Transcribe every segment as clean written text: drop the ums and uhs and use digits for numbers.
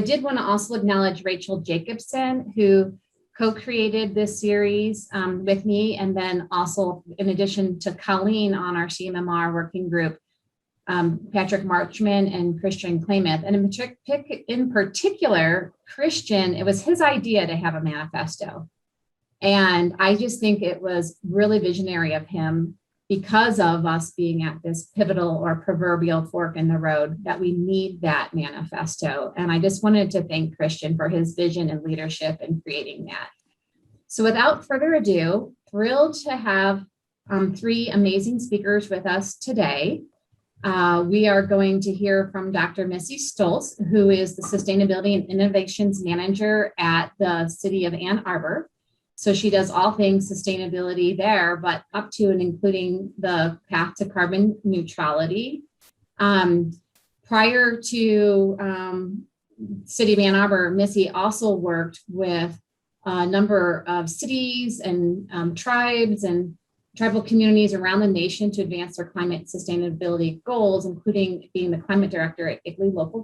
did want to also acknowledge Rachel Jacobson, who co-created this series with me, and then also, in addition to Colleen on our CMMR working group, Patrick Marchman and Christian Klamath. And in particular, Christian, it was his idea to have a manifesto. And I just think it was really visionary of him, because of us being at this pivotal or proverbial fork in the road, that we need that manifesto. And I just wanted to thank Christian for his vision and leadership in creating that. So without further ado, thrilled to have 3 amazing speakers with us today. We are going to hear from Dr. Missy Stults, who is the Sustainability and Innovations Manager at the City of Ann Arbor. So she does all things sustainability there, but up to and including the path to carbon neutrality. Prior to City of Ann Arbor, Missy also worked with a number of cities and tribes and tribal communities around the nation to advance their climate sustainability goals, including being the climate director at ICLEI local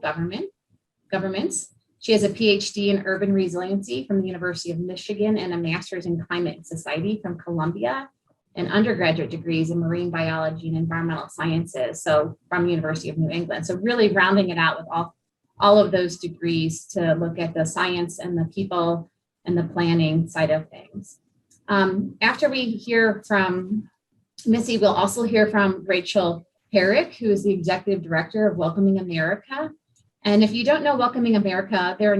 governments. She has a PhD in urban resiliency from the University of Michigan and a master's in climate and society from Columbia, and undergraduate degrees in marine biology and environmental sciences, so from the University of New England. So really rounding it out with all of those degrees to look at the science and the people and the planning side of things. After we hear from Missy, we'll also hear from Rachel Peric, who is the Executive Director of Welcoming America. And if you don't know Welcoming America, they're a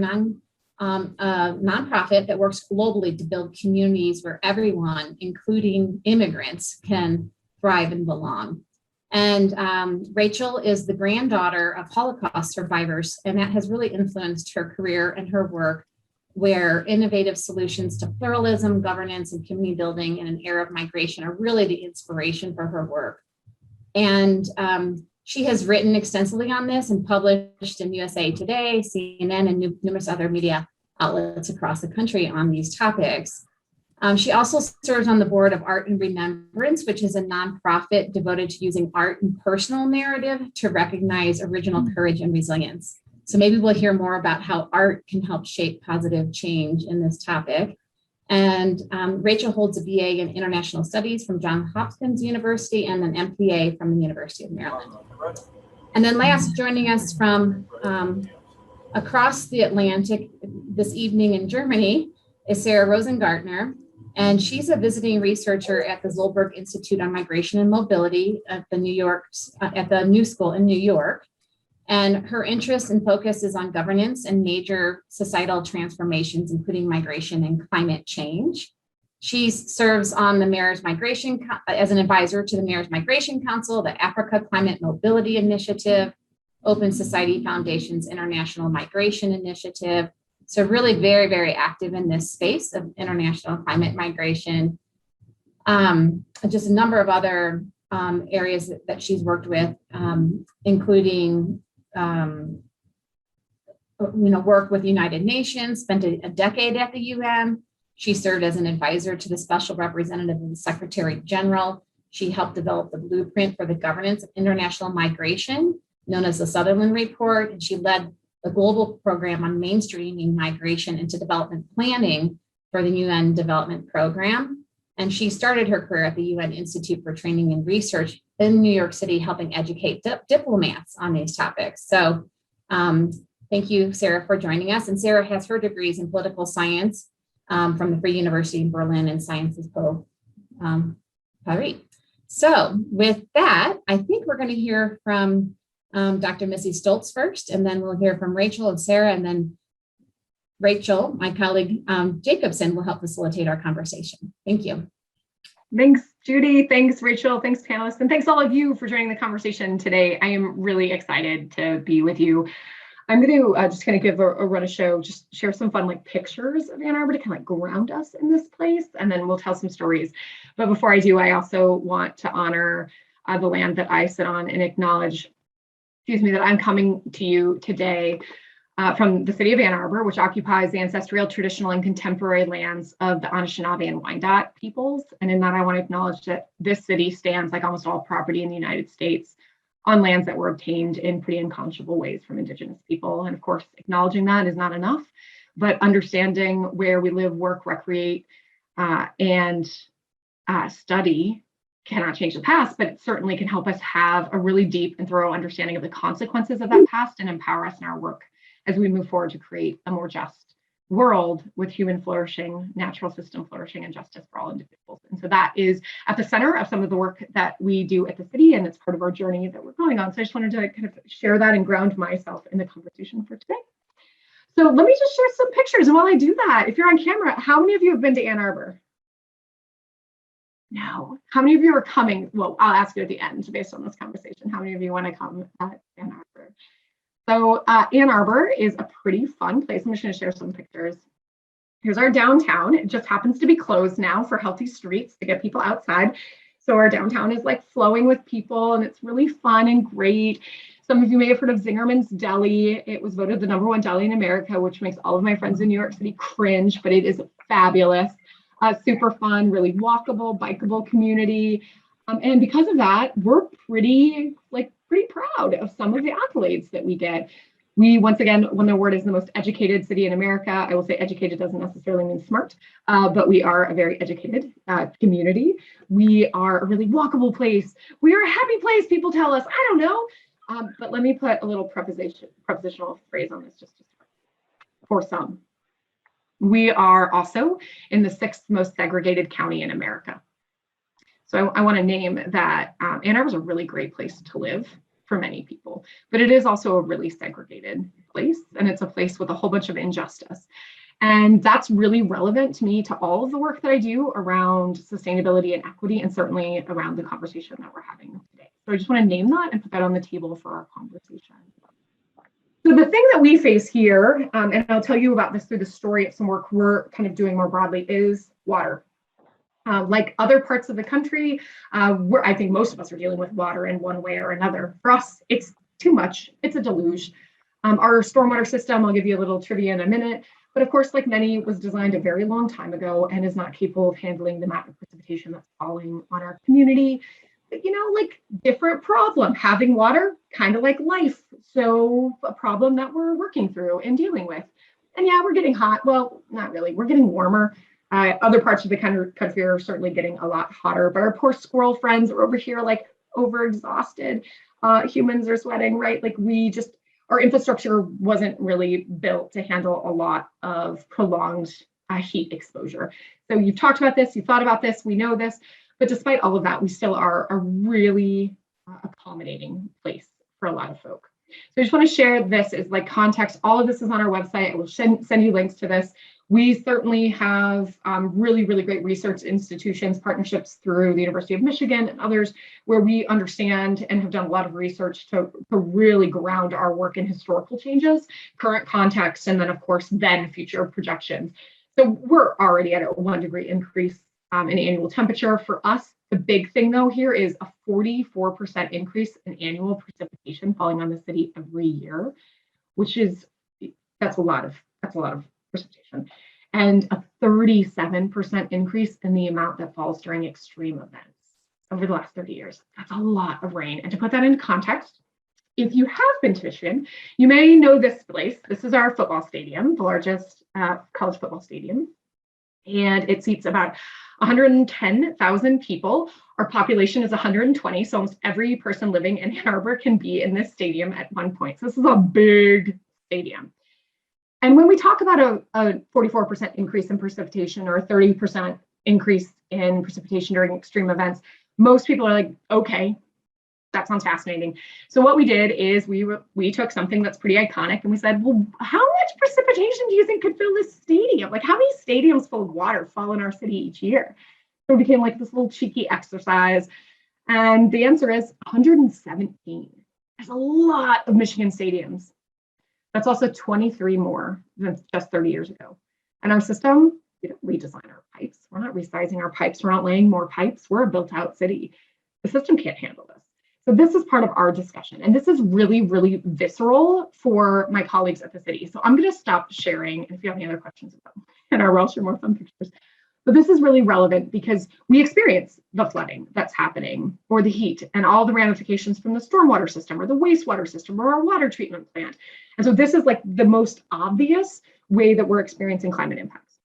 nonprofit that works globally to build communities where everyone, including immigrants, can thrive and belong. And Rachel is the granddaughter of Holocaust survivors, and that has really influenced her career and her work, where innovative solutions to pluralism, governance, and community building in an era of migration are really the inspiration for her work. And she has written extensively on this and published in USA Today, CNN, and numerous other media outlets across the country on these topics. She also serves on the board of Art and Remembrance, which is a nonprofit devoted to using art and personal narrative to recognize original courage and resilience. So maybe we'll hear more about how art can help shape positive change in this topic. And Rachel holds a BA in International Studies from Johns Hopkins University and an MPA from the University of Maryland. And then last, joining us from across the Atlantic this evening in Germany is Sarah Rosengaertner. And she's a visiting researcher at the Zolberg Institute on Migration and Mobility at the New School in New York. And her interest and focus is on governance and major societal transformations, including migration and climate change. She serves on the Mayor's Migration as an advisor to the Mayor's Migration Council, the Africa Climate Mobility Initiative, Open Society Foundation's International Migration Initiative. So really very, very active in this space of international climate migration. Just a number of other areas that she's worked with, including work with the United Nations, spent a decade at the UN. She served as an advisor to the Special Representative of the Secretary General. She helped develop the blueprint for the governance of international migration, known as the Sutherland Report, and she led the global program on mainstreaming migration into development planning for the UN Development Program. And she started her career at the UN Institute for Training and Research in New York City, helping educate diplomats on these topics. So thank you, Sarah, for joining us. And Sarah has her degrees in political science from the Free University in Berlin and Sciences Po Paris. So with that, I think we're going to hear from Dr. Missy Stults first, and then we'll hear from Rachel and Sarah, and then Rachel, my colleague Jacobson, will help facilitate our conversation. Thank you. Thanks, Judy. Thanks, Rachel. Thanks, panelists. And thanks all of you for joining the conversation today. I am really excited to be with you. I'm going to just kind of give a run of show, just share some fun pictures of Ann Arbor to kind of ground us in this place, and then we'll tell some stories. But before I do, I also want to honor the land that I sit on and acknowledge, that I'm coming to you today from the city of Ann Arbor, which occupies the ancestral, traditional, and contemporary lands of the Anishinaabe and Wyandot peoples. And in that, I want to acknowledge that this city stands, like almost all property in the United States, on lands that were obtained in pretty unconscionable ways from Indigenous people. And of course, acknowledging that is not enough, but understanding where we live, work, recreate, and study cannot change the past, but it certainly can help us have a really deep and thorough understanding of the consequences of that past and empower us in our work as we move forward to create a more just world with human flourishing, natural system flourishing, and justice for all individuals. And so that is at the center of some of the work that we do at the city, and it's part of our journey that we're going on. So I just wanted to kind of share that and ground myself in the conversation for today. So let me just share some pictures. And while I do that, if you're on camera, how many of you have been to Ann Arbor? No. How many of you are coming? Well, I'll ask you at the end based on this conversation. How many of you want to come at Ann Arbor? So Ann Arbor is a pretty fun place. I'm just going to share some pictures. Here's our downtown. It just happens to be closed now for healthy streets to get people outside. So our downtown is like flowing with people, and it's really fun and great. Some of you may have heard of Zingerman's Deli. It was voted the #1 deli in America, which makes all of my friends in New York City cringe, but it is fabulous. Super fun, really walkable, bikeable community. And because of that, we're pretty proud of some of the accolades that we get. We, once again, won the award as the most educated city in America. I will say educated doesn't necessarily mean smart, but we are a very educated community. We are a really walkable place. We are a happy place, people tell us. I don't know. But let me put a little prepositional phrase on this just for some. We are also in the 6th most segregated county in America. So I want to name that Ann Arbor is a really great place to live for many people, but it is also a really segregated place, and it's a place with a whole bunch of injustice. And that's really relevant to me, to all of the work that I do around sustainability and equity, and certainly around the conversation that we're having today. So I just want to name that and put that on the table for our conversation. So the thing that we face here, and I'll tell you about this through the story of some work we're kind of doing more broadly, is water. Like other parts of the country, I think most of us are dealing with water in one way or another. For us, it's too much. It's a deluge. Our stormwater system, I'll give you a little trivia in a minute, but of course, like many, was designed a very long time ago and is not capable of handling the amount of precipitation that's falling on our community. But, like different problem, having water, kind of like life. So a problem that we're working through and dealing with. And yeah, we're getting hot. Well, not really. We're getting warmer. Other parts of the country are certainly getting a lot hotter, but our poor squirrel friends are over here like overexhausted. Humans are sweating, right? Like our infrastructure wasn't really built to handle a lot of prolonged heat exposure. So you've talked about this, you've thought about this, we know this, but despite all of that, we still are a really accommodating place for a lot of folk. So I just want to share this as like context. All of this is on our website. I will send you links to this. We certainly have really, really great research institutions, partnerships through the University of Michigan and others, where we understand and have done a lot of research to really ground our work in historical changes, current context, and then of course, then future projections. So we're already at a 1 degree increase in annual temperature. For us, the big thing though here is a 44% increase in annual precipitation falling on the city every year, which is, that's a lot of precipitation, and a 37% increase in the amount that falls during extreme events over the last 30 years. That's a lot of rain. And to put that into context, if you have been to Michigan, you may know this place. This is our football stadium, the largest college football stadium, and it seats about 110,000 people. Our population is 120, so almost every person living in Ann Arbor can be in this stadium at one point. So this is a big stadium. And when we talk about a 44% increase in precipitation or a 30% increase in precipitation during extreme events, most people are like, okay, that sounds fascinating. So what we did is we took something that's pretty iconic and we said, well, how much precipitation do you think could fill this stadium? Like how many stadiums full of water fall in our city each year? So it became like this little cheeky exercise. And the answer is 117. There's a lot of Michigan stadiums. That's also 23 more than just 30 years ago. And our system, we don't redesign our pipes. We're not resizing our pipes. We're not laying more pipes. We're a built out city. The system can't handle this. So this is part of our discussion. And this is really, really visceral for my colleagues at the city. So I'm going to stop sharing. And if you have any other questions about Ann Arbor, I'll share more fun pictures. But this is really relevant because we experience the flooding that's happening, or the heat, and all the ramifications from the stormwater system or the wastewater system or our water treatment plant. And so this is like the most obvious way that we're experiencing climate impacts.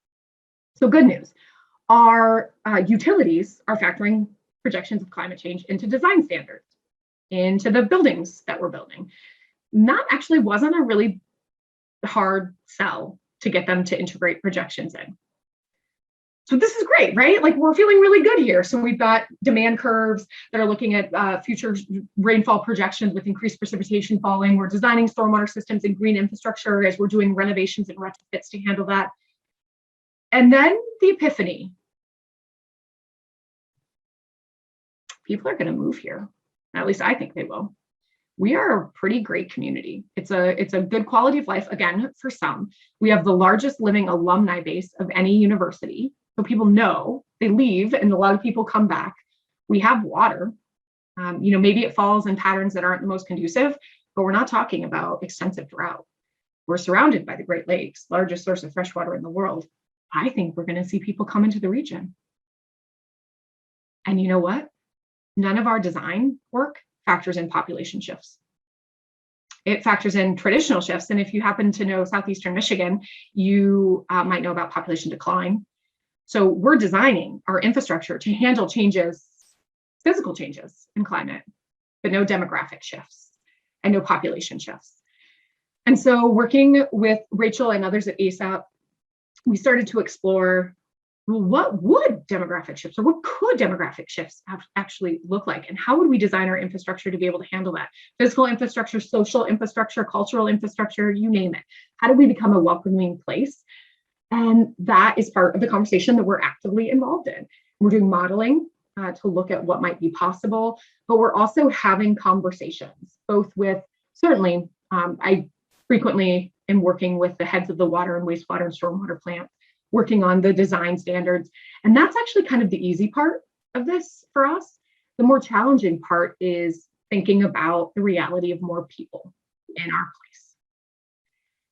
So good news, our utilities are factoring projections of climate change into design standards, into the buildings that we're building. And that actually wasn't a really hard sell to get them to integrate projections in. So this is great, right? Like, we're feeling really good here. So we've got demand curves that are looking at future rainfall projections with increased precipitation falling. We're designing stormwater systems and green infrastructure as we're doing renovations and retrofits to handle that. And then the epiphany. People are going to move here. At least I think they will. We are a pretty great community. It's a good quality of life, again, for some. We have the largest living alumni base of any university. So people know, they leave, and a lot of people come back. We have water. Maybe it falls in patterns that aren't the most conducive, but we're not talking about extensive drought. We're surrounded by the Great Lakes, largest source of fresh water in the world. I think we're going to see people come into the region. And you know what? None of our design work factors in population shifts. It factors in traditional shifts. And if you happen to know Southeastern Michigan, you might know about population decline. So we're designing our infrastructure to handle changes, physical changes in climate, but no demographic shifts and no population shifts. And so working with Rachel and others at ASAP, we started to explore, well, what would demographic shifts, or what could demographic shifts actually look like? And how would we design our infrastructure to be able to handle that? Physical infrastructure, social infrastructure, cultural infrastructure, you name it. How do we become a welcoming place? And that is part of the conversation that we're actively involved in. We're doing modeling to look at what might be possible, but we're also having conversations, both with, certainly, I frequently am working with the heads of the water and wastewater and stormwater plants, working on the design standards. And that's actually kind of the easy part of this for us. The more challenging part is thinking about the reality of more people in our place.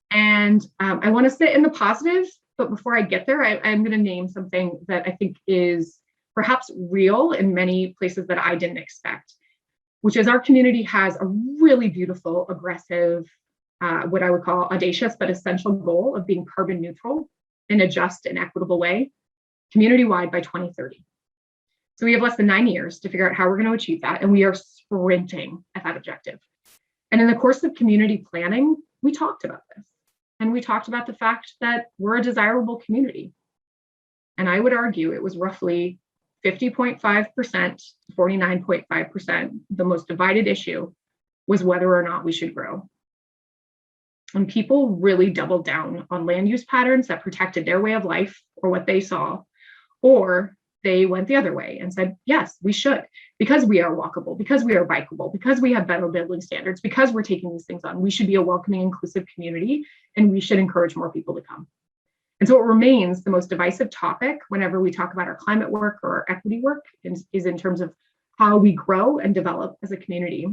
And I want to sit in the positive, but before I get there, I'm going to name something that I think is perhaps real in many places that I didn't expect, which is our community has a really beautiful, aggressive, what I would call audacious but essential goal of being carbon neutral in a just and equitable way, community-wide by 2030. So we have less than 9 years to figure out how we're going to achieve that, and we are sprinting at that objective. And in the course of community planning, we talked about this. And we talked about the fact that we're a desirable community. And I would argue it was roughly 50.5% to 49.5%. The most divided issue was whether or not we should grow. And people really doubled down on land use patterns that protected their way of life or what they saw, or they went the other way and said, yes, we should, because we are walkable, because we are bikeable, because we have better building standards, because we're taking these things on. We should be a welcoming, inclusive community, and we should encourage more people to come. And so it remains the most divisive topic whenever we talk about our climate work or our equity work is in terms of how we grow and develop as a community.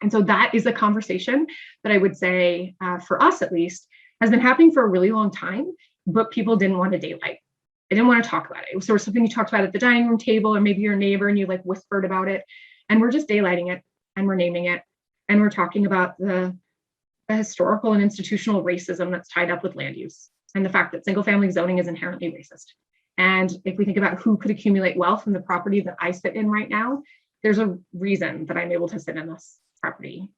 And so that is a conversation that I would say, for us at least, has been happening for a really long time, but people didn't want to daylight. They didn't want to talk about it. It was sort of something you talked about at the dining room table, or maybe your neighbor and you like whispered about it. And we're just daylighting it, and we're naming it. And we're talking about the historical and institutional racism that's tied up with land use, and the fact that single family zoning is inherently racist. And if we think about who could accumulate wealth in the property that I sit in right now, there's a reason that I'm able to sit in this property.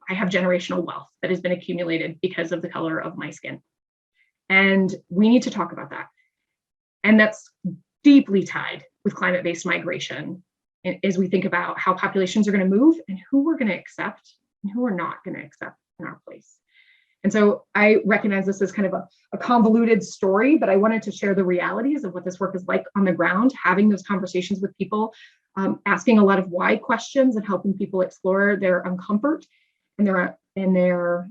I have generational wealth that has been accumulated because of the color of my skin. And we need to talk about that. And that's deeply tied with climate-based migration as we think about how populations are going to move and who we're going to accept and who we're not going to accept in our place. And so I recognize this as kind of a convoluted story, but I wanted to share the realities of what this work is like on the ground, having those conversations with people, asking a lot of why questions and helping people explore their uncomfort and their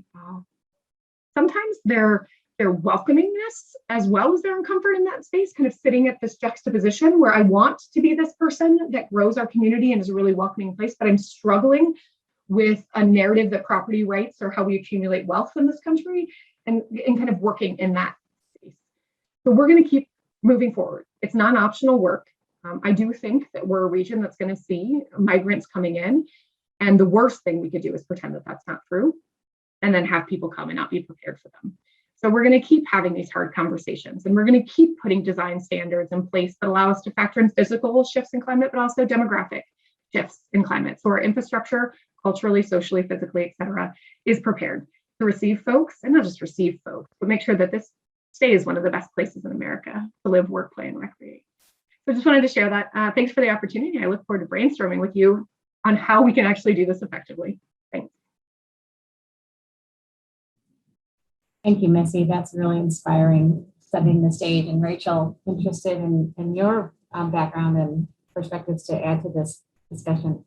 sometimes their welcomingness as well as their uncomfort in that space, kind of sitting at this juxtaposition where I want to be this person that grows our community and is a really welcoming place, but I'm struggling with a narrative that property rights or how we accumulate wealth in this country, and kind of working in that space. So we're going to keep moving forward. It's non-optional work. I do think that we're a region that's going to see migrants coming in, and the worst thing we could do is pretend that that's not true, and then have people come and not be prepared for them. So we're going to keep having these hard conversations, and we're going to keep putting design standards in place that allow us to factor in physical shifts in climate, but also demographic shifts in climate. So our infrastructure, culturally, socially, physically, et cetera, is prepared to receive folks, and not just receive folks, but make sure that this stays one of the best places in America to live, work, play, and recreate. So just wanted to share that. Thanks for the opportunity. I look forward to brainstorming with you on how we can actually do this effectively. Thanks. Thank you, Missy. That's really inspiring, setting the stage. And Rachel, interested in your background and perspectives to add to this discussion.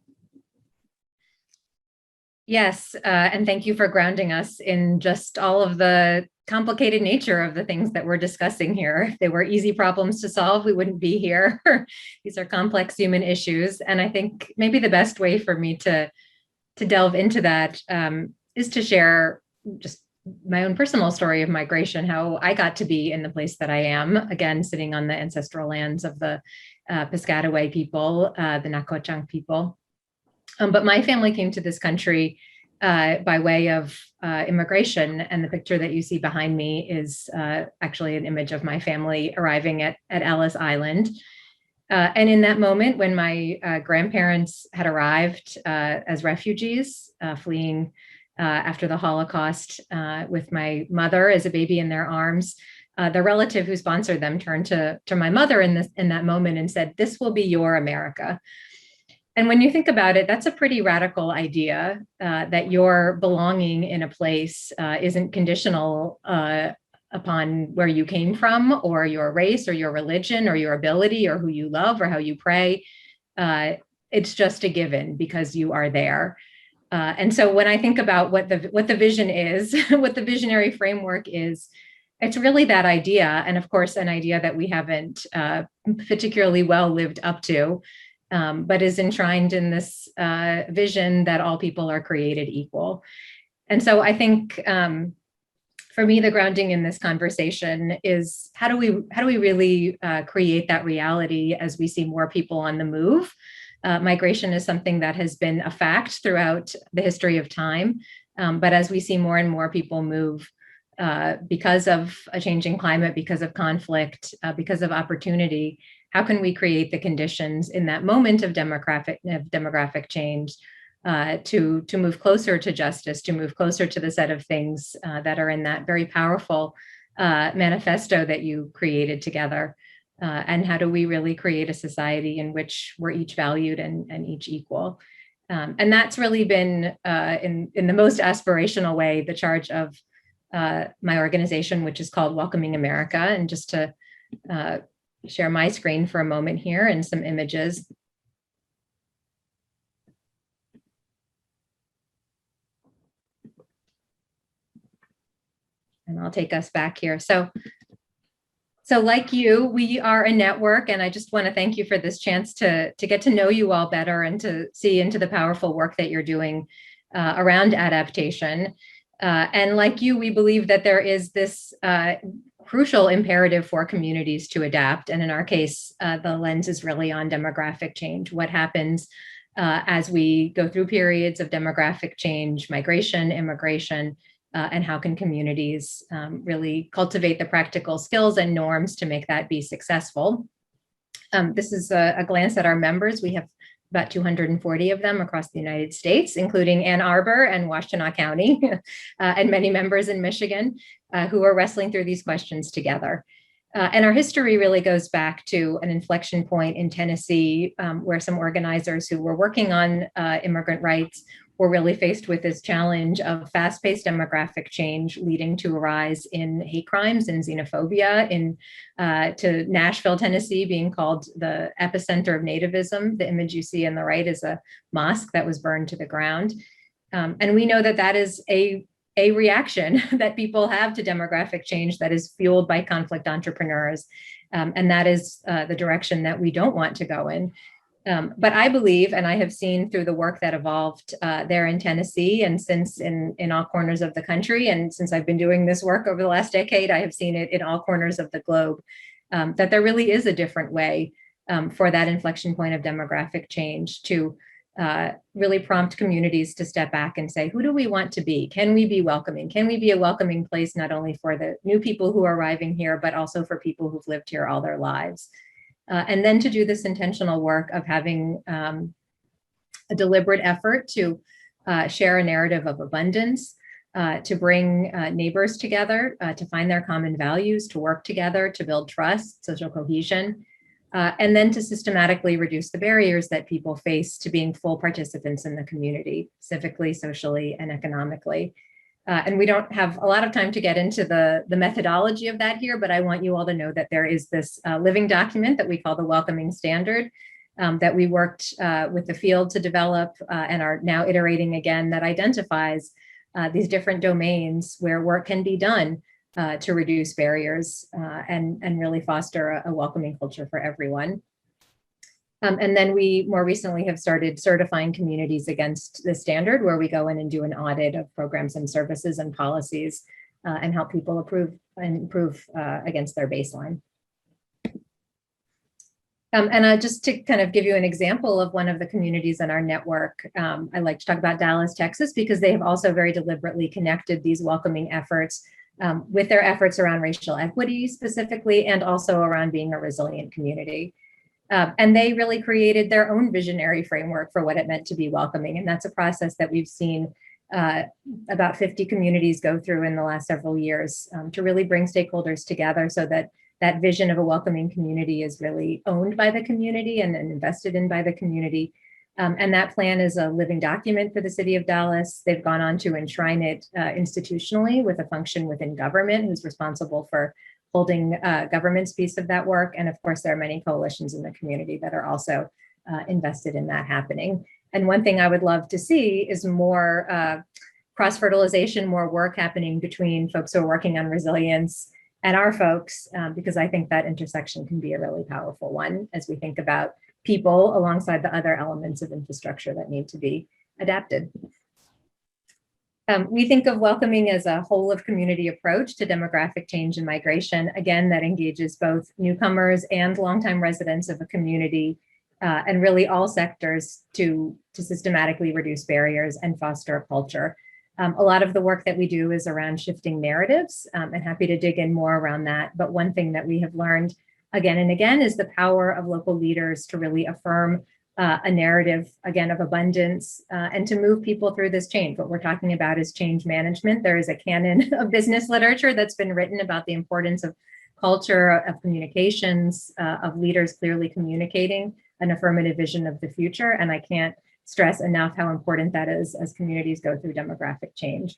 Yes, and thank you for grounding us in just all of the complicated nature of the things that we're discussing here. If they were easy problems to solve, we wouldn't be here. These are complex human issues. And I think maybe the best way for me to delve into that is to share just my own personal story of migration, how I got to be in the place that I am, again, sitting on the ancestral lands of the Piscataway people, the Nacotchunk people. But my family came to this country by way of immigration, and the picture that you see behind me is actually an image of my family arriving at Ellis Island. And in that moment, when my grandparents had arrived as refugees, fleeing after the Holocaust, with my mother as a baby in their arms, the relative who sponsored them turned to my mother in that moment and said, "This will be your America." And when you think about it, that's a pretty radical idea, that your belonging in a place isn't conditional upon where you came from, or your race, or your religion, or your ability, or who you love, or how you pray. It's just a given because you are there. And so when I think about what the vision is, what the visionary framework is, it's really that idea. And of course, an idea that we haven't particularly well lived up to, but is enshrined in this vision that all people are created equal. And so I think for me, the grounding in this conversation is how do we really create that reality as we see more people on the move? Migration is something that has been a fact throughout the history of time, but as we see more and more people move because of a changing climate, because of conflict, because of opportunity, how can we create the conditions in that moment of demographic change to move closer to justice, to move closer to the set of things that are in that very powerful manifesto that you created together? And how do we really create a society in which we're each valued and each equal? And that's really been, in the most aspirational way, the charge of my organization, which is called Welcoming America. And just to share my screen for a moment here and some images. And I'll take us back here. So like you, we are a network, and I just want to thank you for this chance to get to know you all better and to see into the powerful work that you're doing around adaptation. And like you, we believe that there is this crucial imperative for communities to adapt. And in our case, the lens is really on demographic change. What happens as we go through periods of demographic change, migration, immigration, and how can communities really cultivate the practical skills and norms to make that be successful? This is a glance at our members. We have about 240 of them across the United States, including Ann Arbor and Washtenaw County, and many members in Michigan who are wrestling through these questions together. And our history really goes back to an inflection point in Tennessee, where some organizers who were working on immigrant rights were really faced with this challenge of fast-paced demographic change leading to a rise in hate crimes and xenophobia to Nashville, Tennessee, being called the epicenter of nativism. The image you see on the right is a mosque that was burned to the ground. And we know that that is a reaction that people have to demographic change that is fueled by conflict entrepreneurs. And that is the direction that we don't want to go in. But I believe, and I have seen through the work that evolved there in Tennessee and since in all corners of the country, and since I've been doing this work over the last decade, I have seen it in all corners of the globe, that there really is a different way for that inflection point of demographic change to really prompt communities to step back and say, who do we want to be? Can we be welcoming? Can we be a welcoming place not only for the new people who are arriving here, but also for people who've lived here all their lives? And then to do this intentional work of having a deliberate effort to share a narrative of abundance, to bring neighbors together, to find their common values, to work together, to build trust, social cohesion, and then to systematically reduce the barriers that people face to being full participants in the community, civically, socially, and economically. And we don't have a lot of time to get into the methodology of that here, but I want you all to know that there is this living document that we call the Welcoming Standard that we worked with the field to develop and are now iterating again, that identifies these different domains where work can be done to reduce barriers and really foster a welcoming culture for everyone. And then we more recently have started certifying communities against the standard, where we go in and do an audit of programs and services and policies and help people improve against their baseline. And just to kind of give you an example of one of the communities in our network, I like to talk about Dallas, Texas, because they have also very deliberately connected these welcoming efforts with their efforts around racial equity specifically, and also around being a resilient community. And they really created their own visionary framework for what it meant to be welcoming. And that's a process that we've seen about 50 communities go through in the last several years to really bring stakeholders together so that that vision of a welcoming community is really owned by the community and invested in by the community. And that plan is a living document for the city of Dallas. They've gone on to enshrine it institutionally with a function within government who's responsible for holding government's piece of that work. And of course, there are many coalitions in the community that are also invested in that happening. And one thing I would love to see is more cross-fertilization, more work happening between folks who are working on resilience and our folks, because I think that intersection can be a really powerful one as we think about people alongside the other elements of infrastructure that need to be adapted. We think of welcoming as a whole of community approach to demographic change and migration, again, that engages both newcomers and longtime residents of a community, and really all sectors to systematically reduce barriers and foster a culture. A lot of the work that we do is around shifting narratives, and happy to dig in more around that. But one thing that we have learned again and again is the power of local leaders to really affirm a narrative, again, of abundance and to move people through this change. What we're talking about is change management. There is a canon of business literature that's been written about the importance of culture, of communications, of leaders clearly communicating an affirmative vision of the future. And I can't stress enough how important that is as communities go through demographic change.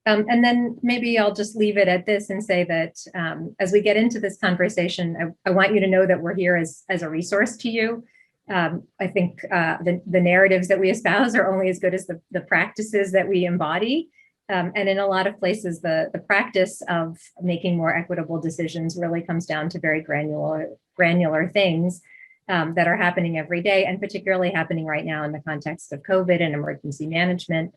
And then maybe I'll just leave it at this and say that as we get into this conversation, I want you to know that we're here as a resource to you. I think the narratives that we espouse are only as good as the practices that we embody. And in a lot of places, the practice of making more equitable decisions really comes down to very granular things that are happening every day, and particularly happening right now in the context of COVID and emergency management.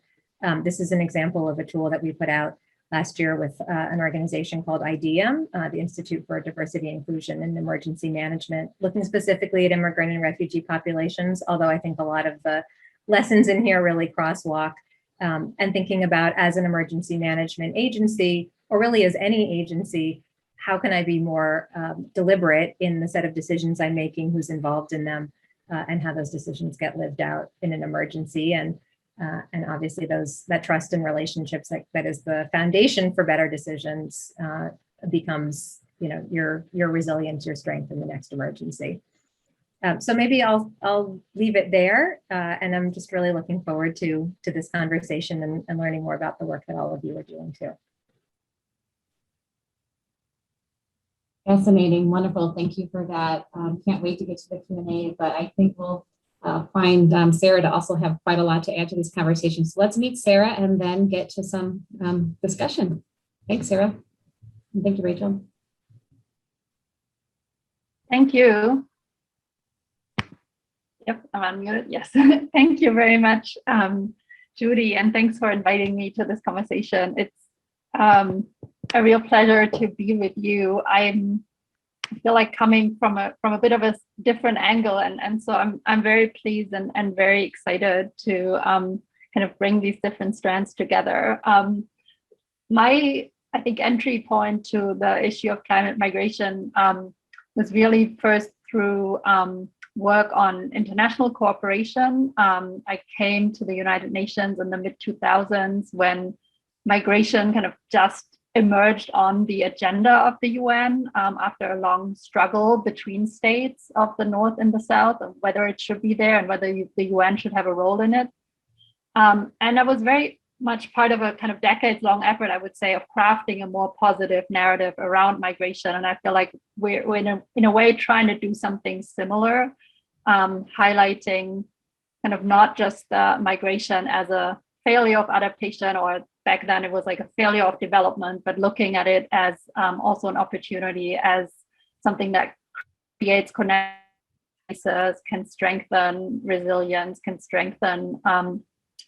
This is an example of a tool that we put out last year with an organization called IDEM, the Institute for Diversity, Inclusion, and Emergency Management, looking specifically at immigrant and refugee populations, although I think a lot of the lessons in here really crosswalk, and thinking about, as an emergency management agency, or really as any agency, how can I be more deliberate in the set of decisions I'm making, who's involved in them, and how those decisions get lived out in an emergency. And obviously that trust in relationships that is the foundation for better decisions becomes, your resilience, your strength in the next emergency. So maybe I'll leave it there, and I'm just really looking forward to this conversation and learning more about the work that all of you are doing too. Fascinating, wonderful. Thank you for that. Can't wait to get to the Q&A, but I think we'll find Sarah to also have quite a lot to add to this conversation. So let's meet Sarah and then get to some discussion. Thanks, Sarah. And thank you, Rachel. Thank you. Yep, I'm unmuted. Yes. Thank you very much, Judy, and thanks for inviting me to this conversation. It's a real pleasure to be with you. I feel like coming from a bit of a different angle, and so I'm very pleased and very excited to kind of bring these different strands together. My, I think, entry point to the issue of climate migration was really first through work on international cooperation. I came to the United Nations in the mid-2000s when migration kind of just emerged on the agenda of the UN after a long struggle between states of the North and the South, of whether it should be there and whether the UN should have a role in it. And I was very much part of a kind of decades-long effort, I would say, of crafting a more positive narrative around migration. And I feel like we're in a way trying to do something similar, highlighting kind of not just migration as a failure of adaptation, or back then it was like a failure of development, but looking at it as also an opportunity, as something that creates connections, can strengthen resilience, can strengthen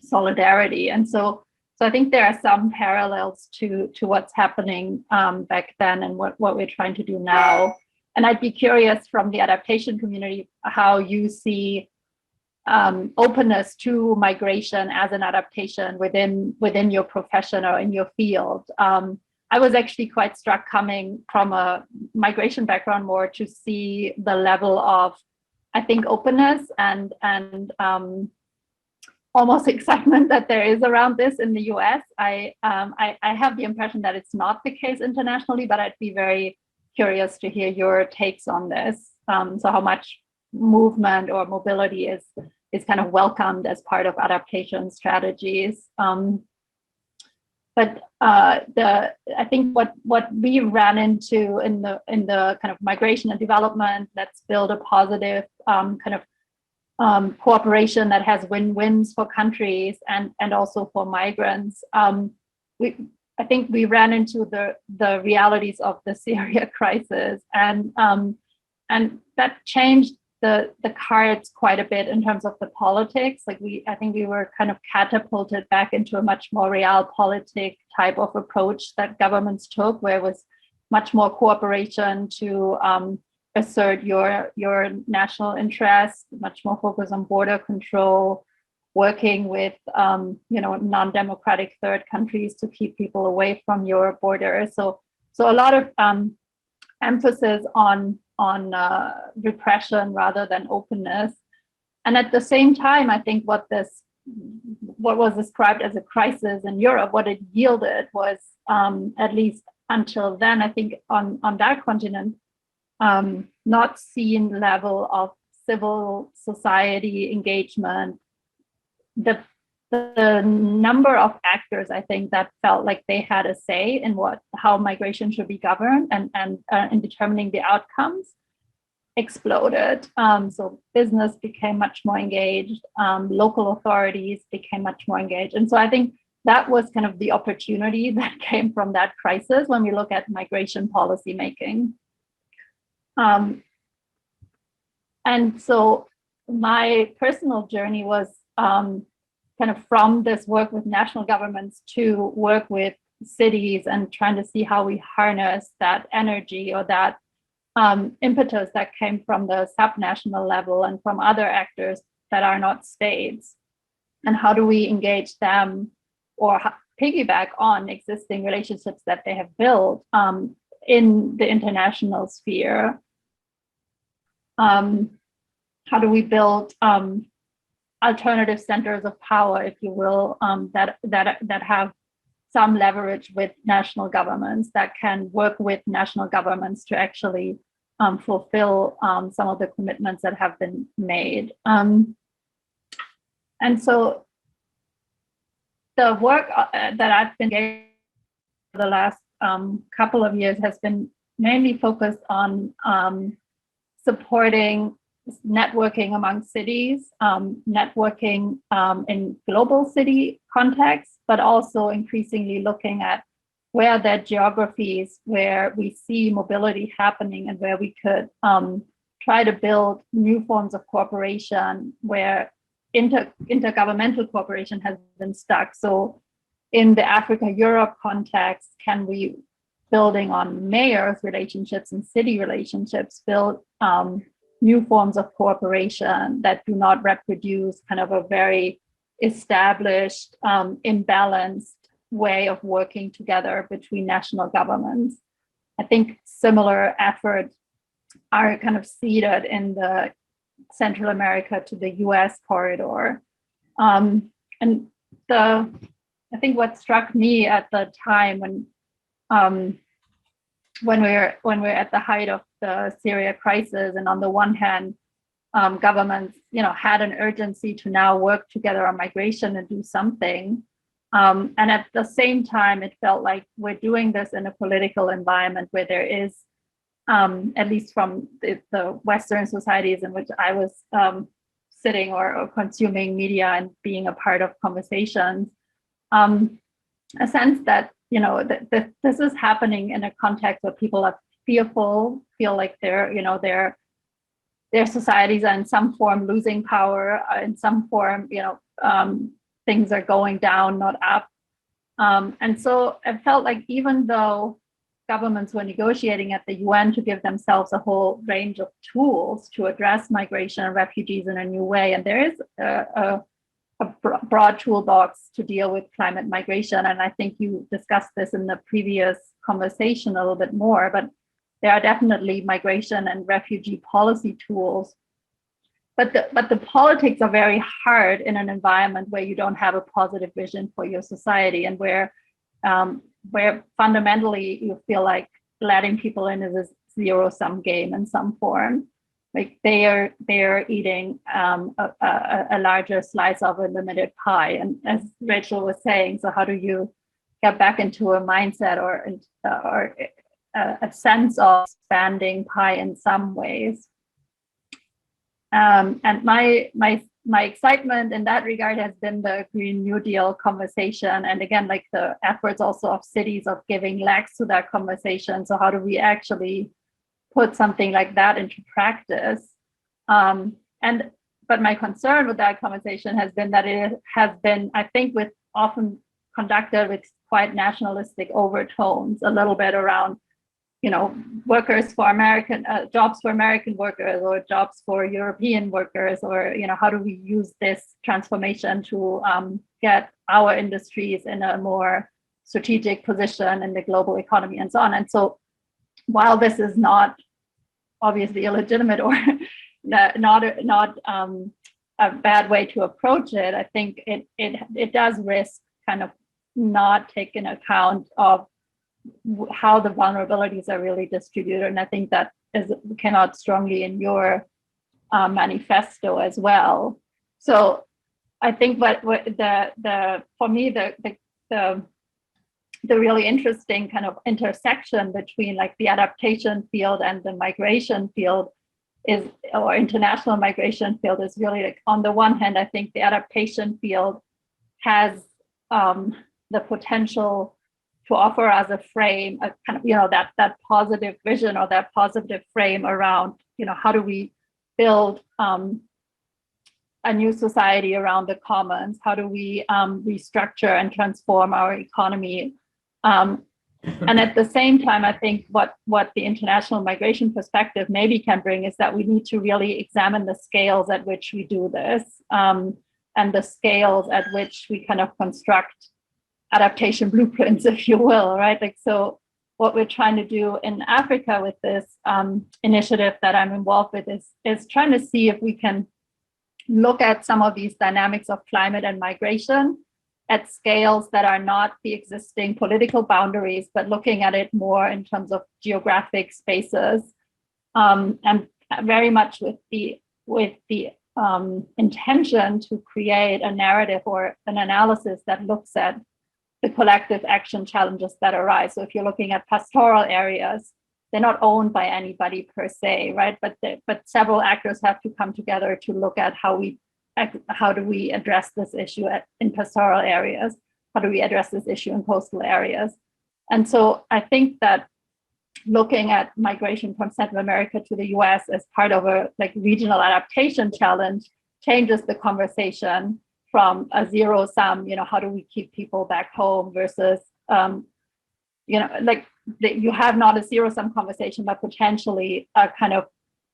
solidarity. And so I think there are some parallels to what's happening back then and what we're trying to do now. And I'd be curious from the adaptation community how you see openness to migration as an adaptation within your profession or in your field. I was actually quite struck coming from a migration background more to see the level of, I think, openness and almost excitement that there is around this in the US. I have the impression that it's not the case internationally, but I'd be very curious to hear your takes on this. So how much movement or mobility is kind of welcomed as part of adaptation strategies. But I think what we ran into in the kind of migration and development, let's build a positive kind of cooperation that has win-wins for countries and also for migrants. I think we ran into the realities of the Syria crisis, and that changed the cards quite a bit in terms of the politics. Like I think we were kind of catapulted back into a much more realpolitik type of approach that governments took, where it was much more cooperation to assert your national interest, much more focus on border control, working with non-democratic third countries to keep people away from your borders. So a lot of emphasis on repression rather than openness. And at the same time, I think what was described as a crisis in Europe, what it yielded was, at least until then, I think on that continent, not seen level of civil society engagement. The number of actors, I think, that felt like they had a say in how migration should be governed and in determining the outcomes exploded. So business became much more engaged, local authorities became much more engaged. And so I think that was kind of the opportunity that came from that crisis when we look at migration policy making. And so my personal journey was kind of from this work with national governments to work with cities and trying to see how we harness that energy or that impetus that came from the subnational level and from other actors that are not states. And how do we engage them or piggyback on existing relationships that they have built in the international sphere? How do we build alternative centers of power, if you will, that have some leverage with national governments, that can work with national governments to actually fulfill some of the commitments that have been made. And so the work that I've been doing for the last couple of years has been mainly focused on supporting networking among cities, networking in global city contexts, but also increasingly looking at where there are geographies where we see mobility happening and where we could try to build new forms of cooperation where intergovernmental cooperation has been stuck. So in the Africa-Europe context, can we building on mayors' relationships and city relationships, build new forms of cooperation that do not reproduce kind of a very established, imbalanced way of working together between national governments. I think similar efforts are kind of seeded in the Central America to the US corridor. And I think what struck me at the time when we're at the height of the Syria crisis, and on the one hand, governments, had an urgency to now work together on migration and do something. And at the same time, it felt like we're doing this in a political environment where there is, at least from the Western societies in which I was sitting or consuming media and being a part of conversations, a sense that, this is happening in a context where people are fearful, feel like their societies are in some form losing power, in some form, things are going down, not up. And so it felt like even though governments were negotiating at the UN to give themselves a whole range of tools to address migration and refugees in a new way, and there is a broad toolbox to deal with climate migration. And I think you discussed this in the previous conversation a little bit more, but there are definitely migration and refugee policy tools. But the politics are very hard in an environment where you don't have a positive vision for your society, and where fundamentally you feel like letting people in is a zero-sum game in some form. Like they are eating a larger slice of a limited pie. And as Rachel was saying, so how do you get back into a mindset or a sense of expanding pie in some ways? And my excitement in that regard has been the Green New Deal conversation, and again, like the efforts also of cities of giving legs to that conversation. So how do we actually put something like that into practice? But my concern with that conversation has been that it has been, I think, often conducted with quite nationalistic overtones, a little bit around, workers for American jobs for American workers, or jobs for European workers, or how do we use this transformation to get our industries in a more strategic position in the global economy, and so on. And so, while this is not obviously illegitimate or not a bad way to approach it, I think it does risk kind of not taking account of how the vulnerabilities are really distributed. And I think that came out strongly in your manifesto as well. So I think for me the really interesting kind of intersection between like the adaptation field and the migration field or international migration field is really like, on the one hand, I think the adaptation field has the potential to offer as a frame, a kind of, that positive vision or that positive frame around, how do we build a new society around the commons? How do we restructure and transform our economy? And at the same time, I think what the international migration perspective maybe can bring is that we need to really examine the scales at which we do this, and the scales at which we kind of construct adaptation blueprints, if you will, right? Like, so what we're trying to do in Africa with this initiative that I'm involved with is trying to see if we can look at some of these dynamics of climate and migration at scales that are not the existing political boundaries, but looking at it more in terms of geographic spaces, and very much with the intention to create a narrative or an analysis that looks at the collective action challenges that arise. So if you're looking at pastoral areas, they're not owned by anybody per se, right? But several actors have to come together to look at how do we address this issue in pastoral areas? How do we address this issue in coastal areas? And so I think that looking at migration from Central America to the US as part of a regional adaptation challenge changes the conversation from a zero sum, how do we keep people back home, versus like you have not a zero-sum conversation, but potentially a kind of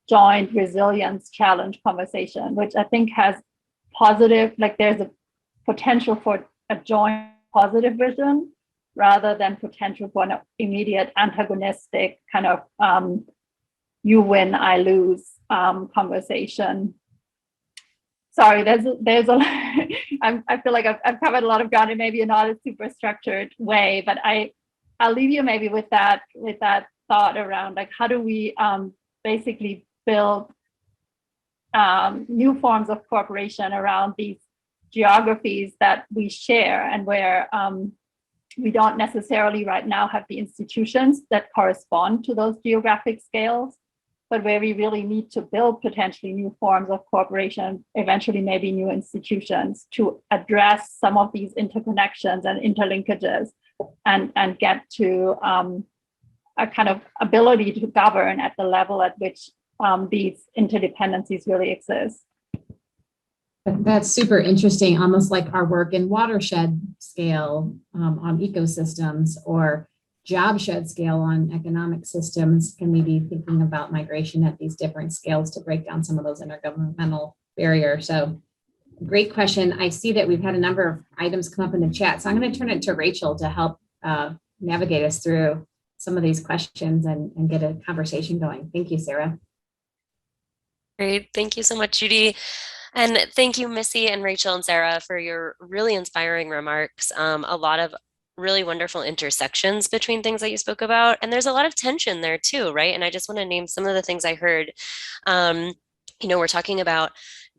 joint resilience challenge conversation, which I think has positive, like there's a potential for a joint positive vision rather than potential for an immediate antagonistic kind of you win, I lose conversation. Sorry, there's a I feel like I've covered a lot of ground in maybe not a super structured way, but I'll leave you maybe with that thought around like how do we basically build new forms of cooperation around these geographies that we share and where we don't necessarily right now have the institutions that correspond to those geographic scales, but where we really need to build potentially new forms of cooperation, eventually maybe new institutions to address some of these interconnections and interlinkages and get to a kind of ability to govern at the level at which these interdependencies really exist. That's super interesting, almost like our work in watershed scale on ecosystems or job shed scale on economic systems. Can we be thinking about migration at these different scales to break down some of those intergovernmental barriers? So great question. I see that we've had a number of items come up in the chat. So I'm going to turn it to Rachel to help navigate us through some of these questions and get a conversation going. Thank you, Sarah. Great. Thank you so much, Judy. And thank you, Missy and Rachel and Sarah, for your really inspiring remarks. A lot of really wonderful intersections between things that you spoke about. And there's a lot of tension there too, right? And I just want to name some of the things I heard. We're talking about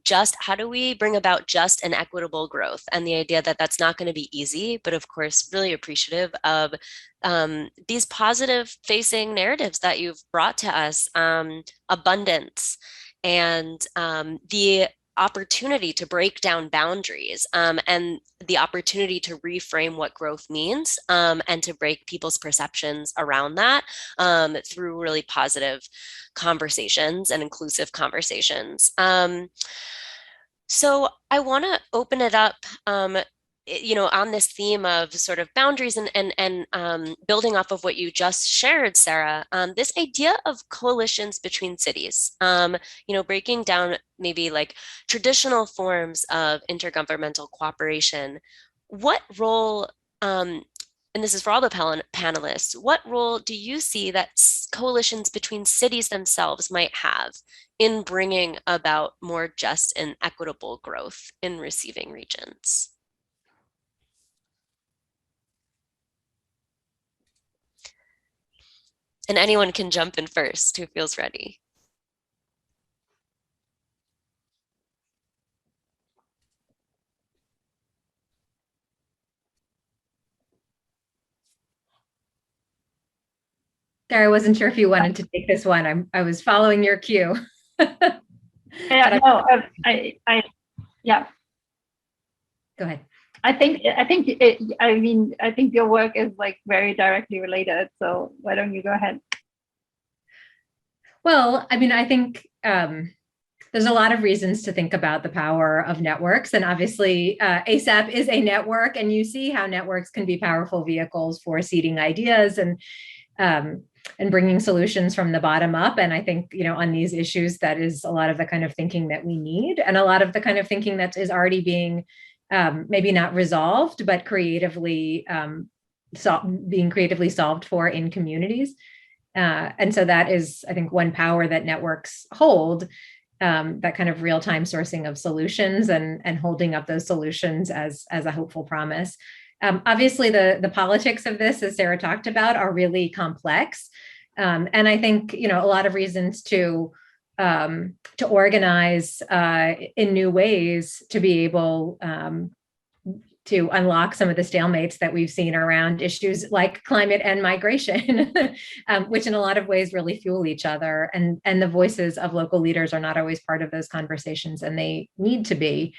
just how do we bring about just and equitable growth, and the idea that that's not going to be easy, but of course, really appreciative of these positive facing narratives that you've brought to us, abundance, and the opportunity to break down boundaries and the opportunity to reframe what growth means and to break people's perceptions around that through really positive conversations and inclusive conversations. So I want to open it up on this theme of sort of boundaries and building off of what you just shared, Sarah, this idea of coalitions between cities, breaking down maybe like traditional forms of intergovernmental cooperation. What role, and this is for all the panelists, what role do you see that coalitions between cities themselves might have in bringing about more just and equitable growth in receiving regions? And anyone can jump in first who feels ready. Sarah, I wasn't sure if you wanted to take this one. I was following your cue. Yeah, no, yeah. Go ahead. I think your work is like very directly related. So why don't you go ahead? Well, I mean, I think there's a lot of reasons to think about the power of networks. And obviously, ASAP is a network, and you see how networks can be powerful vehicles for seeding ideas and bringing solutions from the bottom up. And I think, on these issues, that is a lot of the kind of thinking that we need, and a lot of the kind of thinking that is already being maybe not resolved, but creatively being creatively solved for in communities. And so that is, I think, one power that networks hold, that kind of real-time sourcing of solutions and holding up those solutions as a hopeful promise. Obviously, the politics of this, as Sarah talked about, are really complex. And I think, a lot of reasons to organize in new ways to be able to unlock some of the stalemates that we've seen around issues like climate and migration, which in a lot of ways really fuel each other. And the voices of local leaders are not always part of those conversations, and they need to be.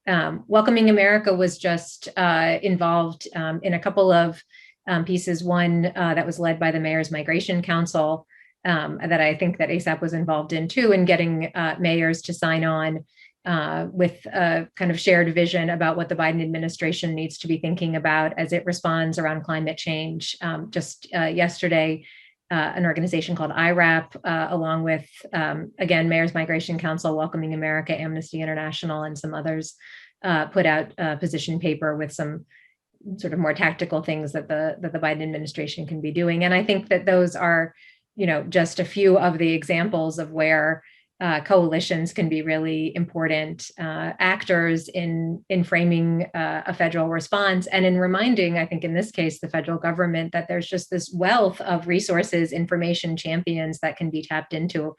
Welcoming America was just involved in a couple of pieces. One that was led by the Mayor's Migration Council, that I think that ASAP was involved in too, in getting mayors to sign on with a kind of shared vision about what the Biden administration needs to be thinking about as it responds around climate change. Just yesterday, an organization called IRAP, along with, again, Mayor's Migration Council, Welcoming America, Amnesty International, and some others, put out a position paper with some sort of more tactical things that the Biden administration can be doing. And I think that those are, just a few of the examples of where coalitions can be really important actors in framing a federal response, and in reminding, I think in this case, the federal government that there's just this wealth of resources, information, champions that can be tapped into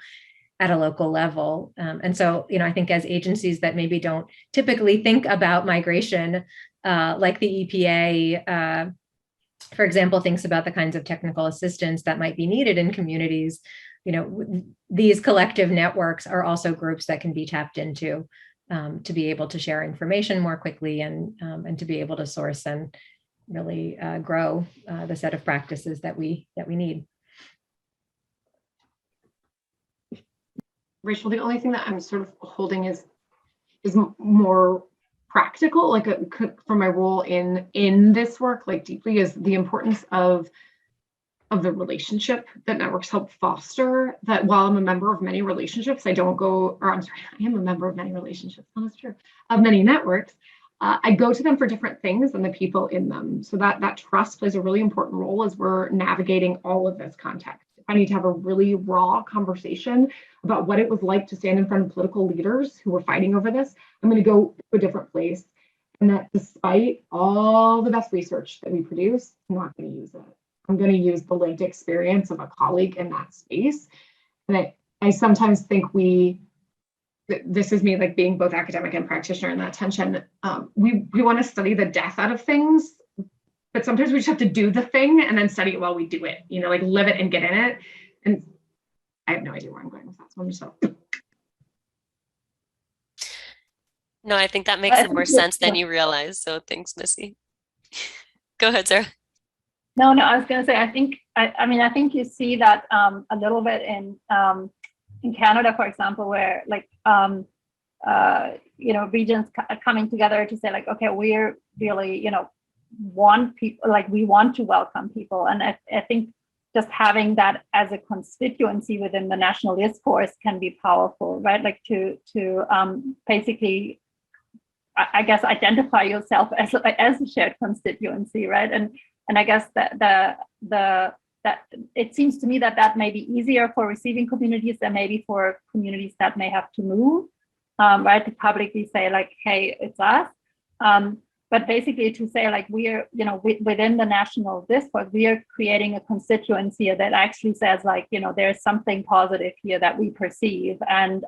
at a local level. And so, I think as agencies that maybe don't typically think about migration, like the EPA, for example, thinks about the kinds of technical assistance that might be needed in communities, these collective networks are also groups that can be tapped into to be able to share information more quickly and to be able to source and really grow the set of practices that we need. Rachel, the only thing that I'm sort of holding is more practical, like for my role in this work, like deeply, is the importance of the relationship that networks help foster. That while I'm a member of many relationships, I am a member of many relationships, that's true, of many networks, I go to them for different things than the people in them. So that trust plays a really important role as we're navigating all of this context. If I need to have a really raw conversation about what it was like to stand in front of political leaders who were fighting over this, I'm going to go to a different place. And that despite all the best research that we produce, I'm not going to use it. I'm going to use the lived experience of a colleague in that space. And I sometimes think this is me like being both academic and practitioner in that tension. We want to study the death out of things, but sometimes we just have to do the thing and then study it while we do it, like live it and get in it. And I have no idea where I'm going with that. So I'm just No, I think that makes more sense than you realize. So thanks, Missy. Go ahead, Sarah. No, I was going to say, I think you see that a little bit in Canada, for example, where regions coming together to say like, okay, we're really, want people, like we want to welcome people. And I think just having that as a constituency within the national discourse can be powerful, right? Like to basically, I guess, identify yourself as a shared constituency, right? And I guess that it seems to me that may be easier for receiving communities than maybe for communities that may have to move, right? To publicly say like, hey, it's us. But basically to say like we're, within the national discourse, we are creating a constituency that actually says like, there's something positive here that we perceive, and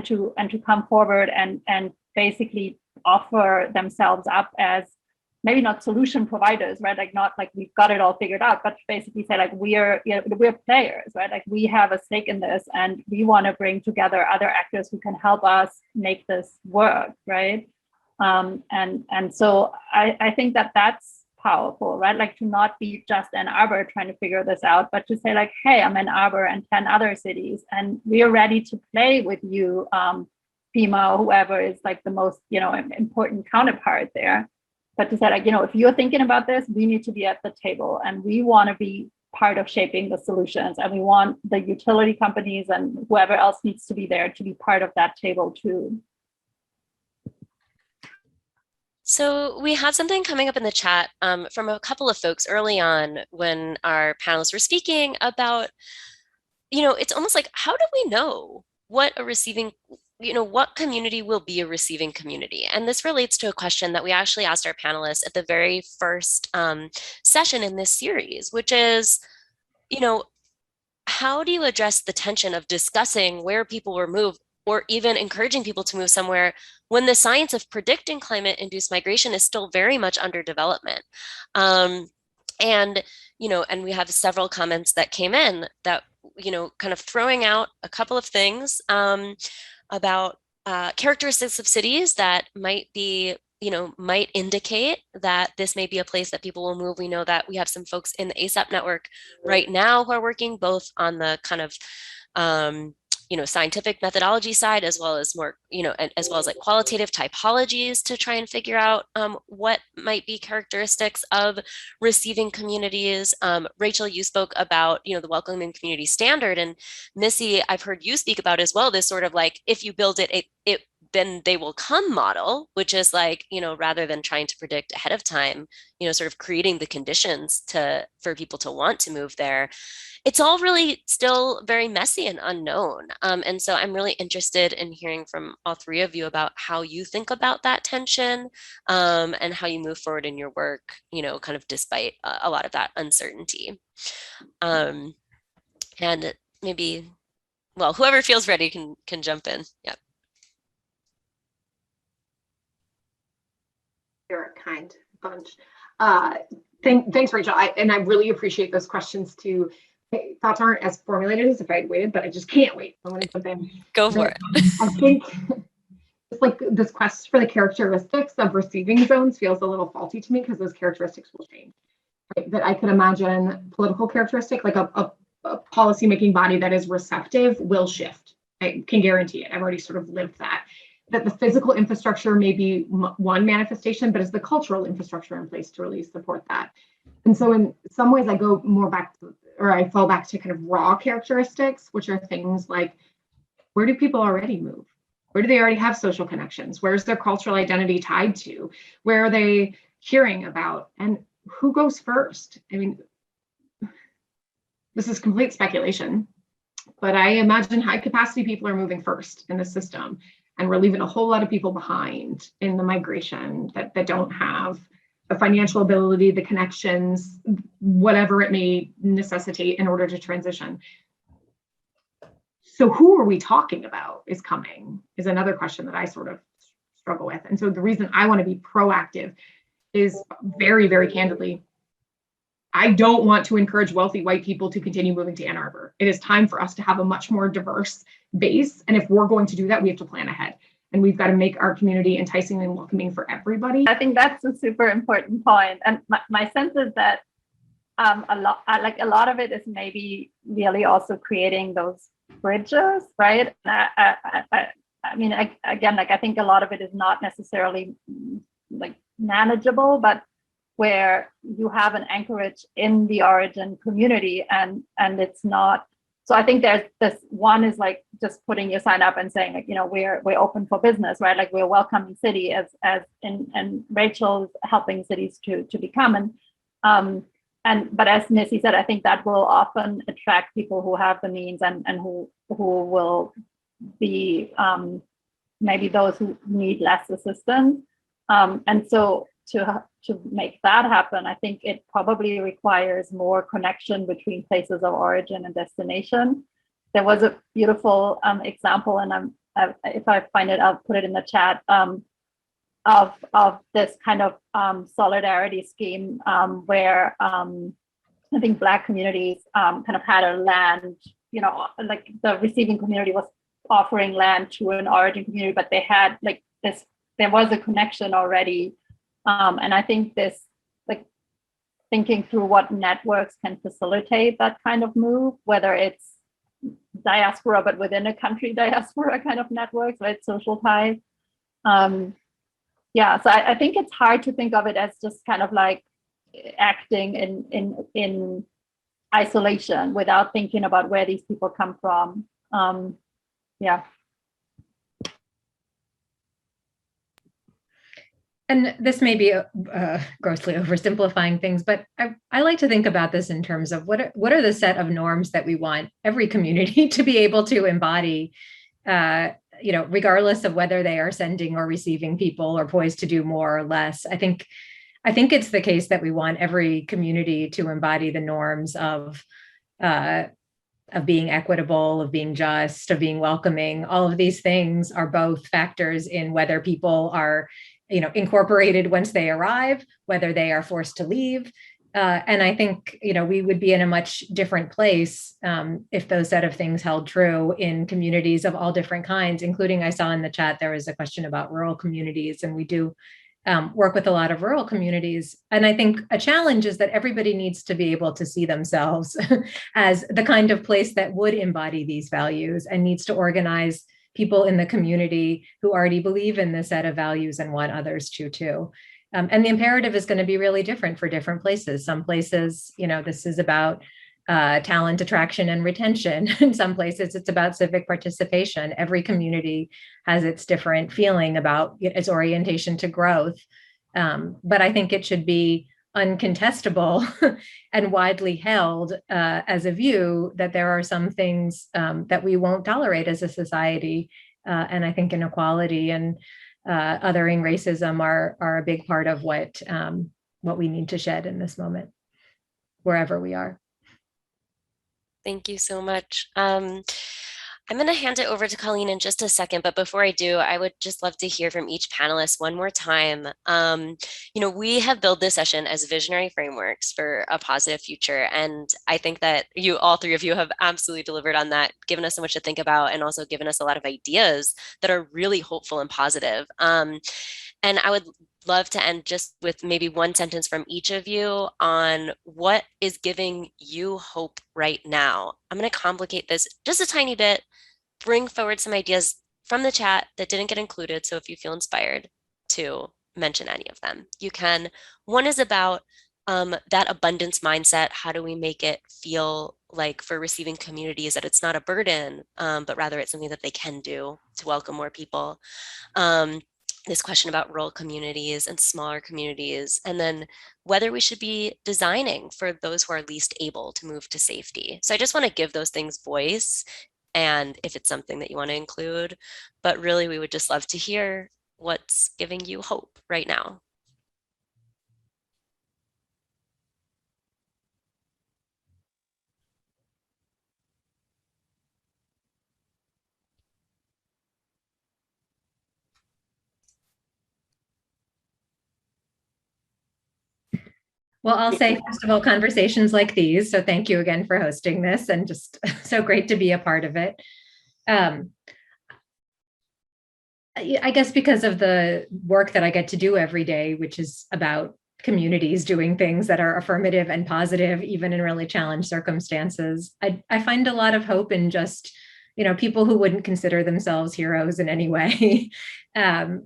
to come forward and basically offer themselves up as maybe not solution providers, right? Like not like we've got it all figured out, but basically say like we're players, right? Like we have a stake in this, and we want to bring together other actors who can help us make this work, right? And so I think that's powerful, right? Like to not be just Ann Arbor trying to figure this out, but to say like, hey, I'm Ann Arbor and 10 other cities, and we are ready to play with you, FEMA, or whoever is like the most, important counterpart there. But to say like, if you're thinking about this, we need to be at the table, and we want to be part of shaping the solutions, and we want the utility companies and whoever else needs to be there to be part of that table too. So we had something coming up in the chat from a couple of folks early on when our panelists were speaking about, it's almost like, how do we know what a receiving, what community will be a receiving community? And this relates to a question that we actually asked our panelists at the very first session in this series, which is, how do you address the tension of discussing where people will move, or even encouraging people to move somewhere, when the science of predicting climate-induced migration is still very much under development? And we have several comments that came in that, kind of throwing out a couple of things about characteristics of cities that might be, might indicate that this may be a place that people will move. We know that we have some folks in the ASAP network right now who are working both on the kind of scientific methodology side, as well as more, as well as like qualitative typologies to try and figure out what might be characteristics of receiving communities. Rachel, you spoke about, the welcoming community standard, and Missy, I've heard you speak about as well, this sort of like, if you build it, then they will come model, which is like, rather than trying to predict ahead of time, sort of creating the conditions for people to want to move there. It's all really still very messy and unknown. And so I'm really interested in hearing from all three of you about how you think about that tension, and how you move forward in your work, kind of despite a lot of that uncertainty. And maybe, well, whoever feels ready can jump in. Yep. You're a kind bunch. Thanks, Rachel. I really appreciate those questions too. Thoughts aren't as formulated as if I'd waited, but I just can't wait. I want to jump in. Go for it. I think it's like this quest for the characteristics of receiving zones feels a little faulty to me because those characteristics will change. Right? That I could imagine political characteristic, like a policy-making body that is receptive will shift. I can guarantee it. I've already sort of lived that. That the physical infrastructure may be one manifestation, but is the cultural infrastructure in place to really support that? And so in some ways I go more back to, or I fall back to kind of raw characteristics, which are things like, where do people already move? Where do they already have social connections? Where's their cultural identity tied to? Where are they hearing about? And who goes first? I mean, this is complete speculation, but I imagine high capacity people are moving first in the system. And we're leaving a whole lot of people behind in the migration that don't have the financial ability, the connections, whatever it may necessitate in order to transition. So who are we talking about is coming is another question that I sort of struggle with. And so the reason I want to be proactive is very, very candidly, I don't want to encourage wealthy white people to continue moving to Ann Arbor. It is time for us to have a much more diverse base. And if we're going to do that, we have to plan ahead. And we've got to make our community enticing and welcoming for everybody. I think that's a super important point. And my sense is that a lot of it is maybe really also creating those bridges, right? I mean, I think a lot of it is not necessarily like manageable, but where you have an anchorage in the origin community and it's not. So I think there's this one is like just putting your sign up and saying like, we're open for business, right? Like we're a welcoming city and Rachel's helping cities to become. But as Missy said, I think that will often attract people who have the means and who will be maybe those who need less assistance. And so to make that happen, I think it probably requires more connection between places of origin and destination. There was a beautiful example, and if I find it, I'll put it in the chat, of this kind of solidarity scheme where I think Black communities kind of had a land, like the receiving community was offering land to an origin community, but they had like this, there was a connection already. And I think this, like thinking through what networks can facilitate that kind of move, whether it's diaspora, but within a country diaspora kind of networks, right? Social ties. So I think it's hard to think of it as just kind of like acting in isolation without thinking about where these people come from. And this may be grossly oversimplifying things, but I like to think about this in terms of what are the set of norms that we want every community to be able to embody, regardless of whether they are sending or receiving people or poised to do more or less. I think it's the case that we want every community to embody the norms of being equitable, of being just, of being welcoming. All of these things are both factors in whether people are incorporated once they arrive, whether they are forced to leave. And I think, we would be in a much different place if those set of things held true in communities of all different kinds, including I saw in the chat, there was a question about rural communities, and we do work with a lot of rural communities. And I think a challenge is that everybody needs to be able to see themselves as the kind of place that would embody these values, and needs to organize people in the community who already believe in this set of values and want others to too. And the imperative is going to be really different for different places. Some places, this is about talent attraction and retention. In some places, it's about civic participation. Every community has its different feeling about its orientation to growth. But I think it should be uncontestable and widely held as a view that there are some things that we won't tolerate as a society. And I think inequality and othering racism are a big part of what we need to shed in this moment, wherever we are. Thank you so much. I'm going to hand it over to Colleen in just a second, but before I do, I would just love to hear from each panelist one more time. We have built this session as visionary frameworks for a positive future, and I think that all three of you have absolutely delivered on that, given us so much to think about, and also given us a lot of ideas that are really hopeful and positive. And I would love to end just with maybe one sentence from each of you on what is giving you hope right now. I'm going to complicate this just a tiny bit, bring forward some ideas from the chat that didn't get included. So if you feel inspired to mention any of them, you can. One is about that abundance mindset. How do we make it feel like for receiving communities that it's not a burden, but rather it's something that they can do to welcome more people. This question about rural communities and smaller communities, and then whether we should be designing for those who are least able to move to safety. So I just want to give those things voice, and if it's something that you want to include, but really we would just love to hear what's giving you hope right now. Well, I'll say, first of all, conversations like these. So thank you again for hosting this, and just so great to be a part of it. I guess because of the work that I get to do every day, which is about communities doing things that are affirmative and positive, even in really challenged circumstances, I find a lot of hope in just, people who wouldn't consider themselves heroes in any way,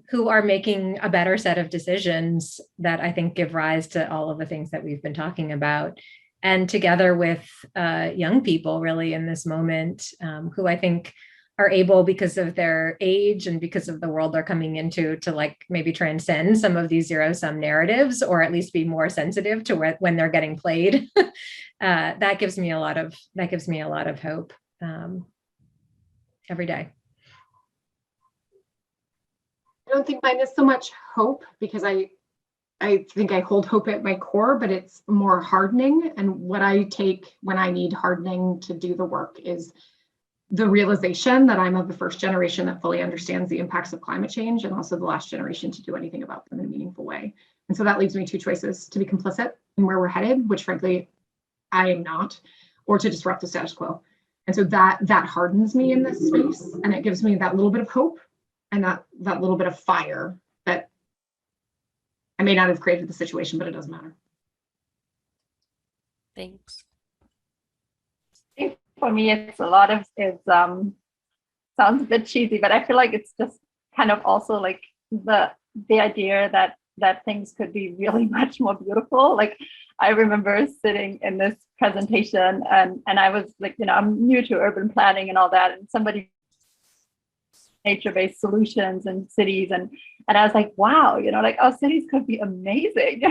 who are making a better set of decisions that I think give rise to all of the things that we've been talking about. And together with young people really in this moment, who I think are able, because of their age and because of the world they're coming into, to maybe transcend some of these zero-sum narratives, or at least be more sensitive to when they're getting played. That gives me a lot of hope every day. I don't think mine is so much hope, because I think I hold hope at my core, but it's more hardening. And what I take when I need hardening to do the work is the realization that I'm of the first generation that fully understands the impacts of climate change, and also the last generation to do anything about them in a meaningful way. And so that leaves me two choices: to be complicit in where we're headed, which frankly I am not, or to disrupt the status quo. And so that hardens me in this space, and it gives me that little bit of hope and that little bit of fire that I may not have created the situation, but it doesn't matter. Thanks. For me, it's a lot of, sounds a bit cheesy, but I feel like it's just kind of also like the idea that things could be really much more beautiful. Like, I remember sitting in this presentation and I was like, I'm new to urban planning and all that, and somebody nature-based solutions in cities, and I was like, wow, our cities could be amazing.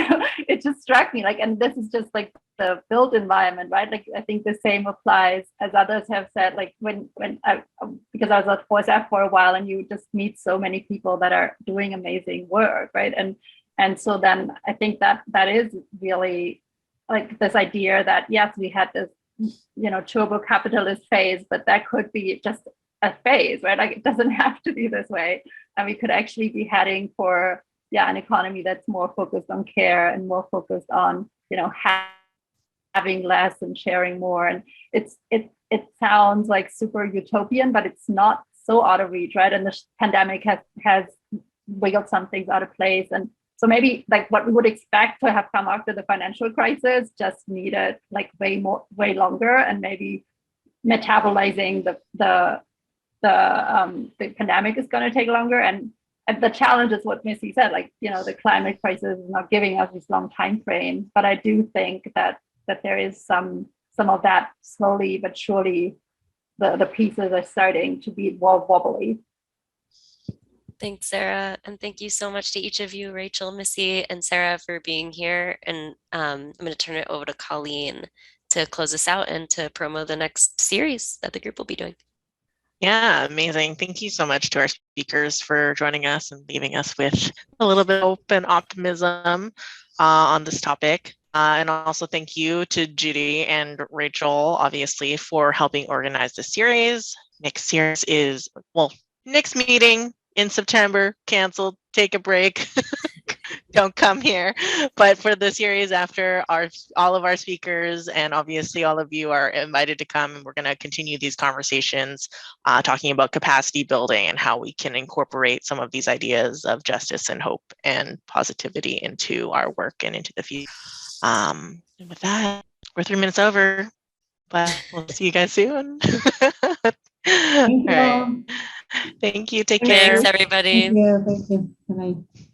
It just struck me and this is just like the built environment, right? Like, I think the same applies, as others have said, like when because I was at OSF for a while, and you just meet so many people that are doing amazing work, right? And so then I think that is really like this idea that, yes, we had this, turbo capitalist phase, but that could be just a phase, right? Like, it doesn't have to be this way. And we could actually be heading for, an economy that's more focused on care and more focused on, having less and sharing more. And it sounds like super utopian, but it's not so out of reach, right? And the pandemic has wiggled some things out of place. And So maybe like what we would expect to have come after the financial crisis just needed like way longer, and maybe metabolizing the pandemic is going to take longer. And the challenge is what Missy said, like, the climate crisis is not giving us these long time frames, but I do think that there is some of that slowly but surely the pieces are starting to be more wobbly. Thanks, Sarah. And thank you so much to each of you, Rachel, Missy, and Sarah, for being here. And I'm going to turn it over to Colleen to close us out and to promo the next series that the group will be doing. Yeah, amazing. Thank you so much to our speakers for joining us and leaving us with a little bit of hope and optimism on this topic. And also thank you to Judy and Rachel, obviously, for helping organize the series. Next series is, next meeting in September, canceled, take a break. Don't come here. But for the series after, all of our speakers and obviously all of you are invited to come, and we're going to continue these conversations talking about capacity building and how we can incorporate some of these ideas of justice and hope and positivity into our work and into the future. And with that, we're 3 minutes over, but we'll see you guys soon. Thank you. All right. Thank you. Take care. Thanks, everybody. Thank you. Bye-bye.